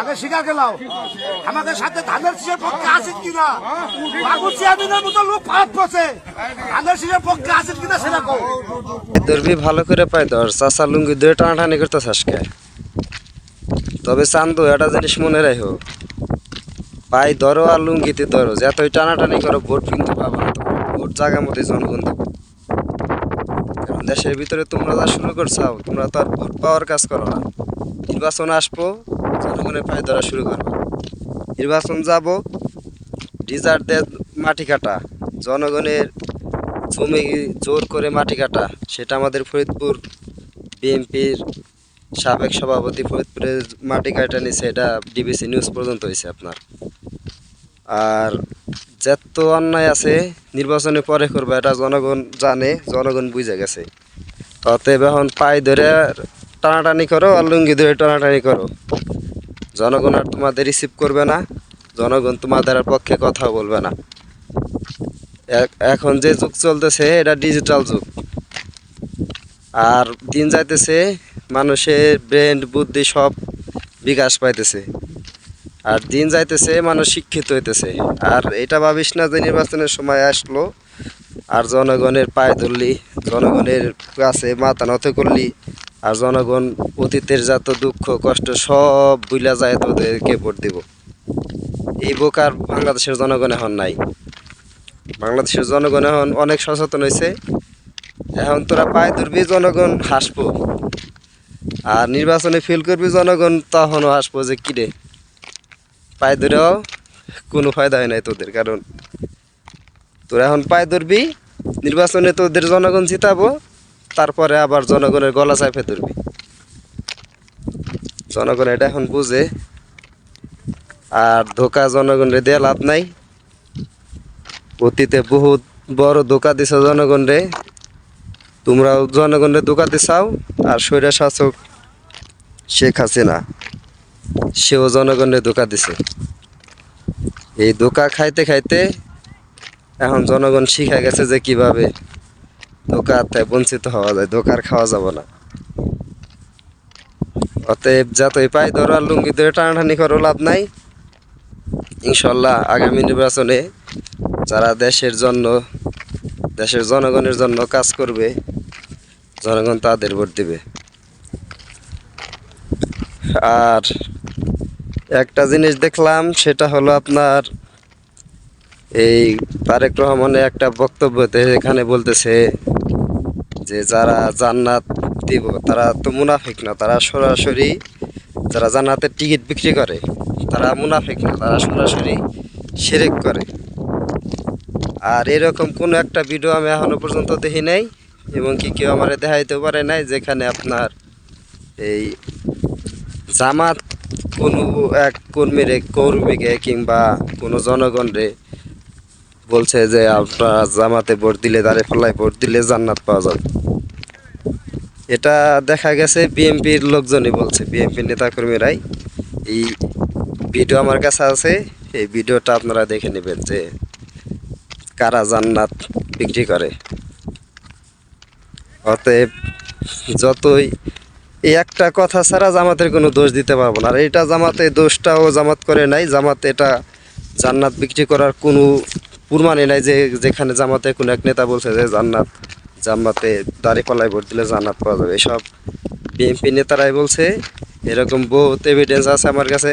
আগে স্বীকার গেলাও আমাদের সাথে ধানের শীষের পক্ষে আসেন কিনা, বাবু চেয়ারম্যানের মতো লোক ফাঁদ পড়ছে, ধানের শীষের পক্ষে আসেন কিনা সেটা কও। ধরবি ভালো করে পাই ধর, চাচা লুঙ্গি ধরে টানাটানি করতে আজকে। তবে চান্দু একটা জিনিস মনে রাখো, পাই ধরো আর লুঙ্গিতে ধরো, যতই টানাটানি করো ভোট কিন্তু পাবো না। ভোট জায়গা মতো জনগণ দেবো। কারণ দেশের ভিতরে তোমরা যা শুরু করছাও, তোমরা তো আর ভোট পাওয়ার কাজ করো না। নির্বাচন আসবো, জনগণের পায়ে ধরা শুরু করবো। নির্বাচন যাব, ডিজার্ট দিয়ে মাটি কাটা, জনগণের জমি জোর করে মাটি কাটা, সেটা আমাদের ফরিদপুর বিএনপির সাবেক সভাপতি ফরিদপুরের মাটি কাটা নিছে, এটা ডিবিসি নিউজ পর্যন্ত হয়েছে আপনার। আর যত অন্যায় আছে নির্বাচনে পরে করবে, এটা জনগণ জানে, জনগণ বুঝে গেছে। অতএব এখন পায়ে ধরে টানাটানি করো আর লুঙ্গি ধরে টানাটানি করো, জনগণ আর তোমাদের রিসিভ করবে না, জনগণ তোমাদের পক্ষে কথা বলবে না। এখন যে যুগ চলতেছে এটা ডিজিটাল যুগ, আর দিন যাইতেছে মানুষের ব্রেন বুদ্ধি সব বিকাশ পাইতেছে, আর দিন যাইতেছে মানুষ শিক্ষিত হইতেছে। আর এটা ভাবিস না যে নির্বাচনের সময় আসলো আর জনগণের পায়ে ধরলি, জনগণের কাছে মাথা নত করলি, আর জনগণ অতীতের যত দুঃখ কষ্ট সব ভুলা যায় তোদেরকে ভোট দিব। এই বোকার বাংলাদেশের জনগণ এখন নাই। বাংলাদেশের জনগণ এখন অনেক সচেতন হয়েছে। এখন তোরা পায়ে ধরবি, জনগণ হাসবো, আর নির্বাচনে ফেল করবি, জনগণ তখনও হাসবো যে কিরে পায়ে ধরেও কোনো ফায়দা হয় নাই তোদের। কারণ তোরা এখন পায়ে ধরবি, নির্বাচনে তোদের জনগণ জিতাবো, তারপরে আবার জনগণের গলা চাপে ধরবি। জনগণ এটা এখন বুঝে, আর ধোকা জনগণরে দিয়ে লাভ নাই। অতীতে বহুত বড় ধোকা দিছ জনগণরে, তোমরাও জনগণরে ধোকা দিছাও। আর স্বৈরা শাসক শেখ হাসিনা, সেও জনগণরে ধোকা দিছে। এই ধোকা খাইতে খাইতে এখন জনগণ শিখা গেছে যে কিভাবে ধোকাতে বঞ্চিত হওয়া যায়, ধোকার খাওয়া যাব না। অতএব যতই পাই ধরো আর লুঙ্গি ধরে টানাটানি করো, লাভ নাই। ইনশাল্লাহ আগামী নির্বাচনে যারা দেশের জন্য, দেশের জনগণের জন্য কাজ করবে, জনগণ তাদের ভোট দিবে। আর একটা জিনিস দেখলাম, সেটা হলো আপনার এই তারেক রহমানের একটা বক্তব্যতে এখানে বলতেছে যে যারা জান্নাত দিব তারা তো মুনাফিক না, তারা সরাসরি, যারা জান্নাতের টিকিট বিক্রি করে তারা মুনাফিক না, তারা সরাসরি শিরক করে। আর এরকম কোনো একটা ভিডিও আমি এখনো পর্যন্ত দেখি নাই, এবং কি কেউ আমার দেখাইতে পারে নাই যেখানে আপনার এই জামাত কোনো এক কর্মীকে কিংবা কোনো জনগণরে বলছে যে আপনারা জামাতে ভোট দিলে, দাঁড়ে পাল্লায় ভোট দিলে জান্নাত পাওয়া যাবে। এটা দেখা গেছে বিএনপির লোকজনই বলছে, বিএনপির নেতাকর্মীরাই। এই ভিডিও আমার কাছে আছে, এই ভিডিওটা আপনারা দেখে নেবেন যে কারা জান্নাত বিক্রি করে। অতএব যতই এই একটা কথা ছাড়া জামাতের কোনো দোষ দিতে পারবো না। আর এটা জামাতে দোষটাও জামাত করে নাই, জামাত এটা জান্নাত বিক্রি করার কোনো প্রমাণই নাই যে যেখানে জামাতে কোনো এক নেতা বলছে যে জামাতে দাঁড়িপাল্লায় ভোট দিলে জান্নাত পাওয়া যাবে। এসব বিএনপি নেতারাই বলছে, এরকম বহুত এভিডেন্স আছে আমার কাছে।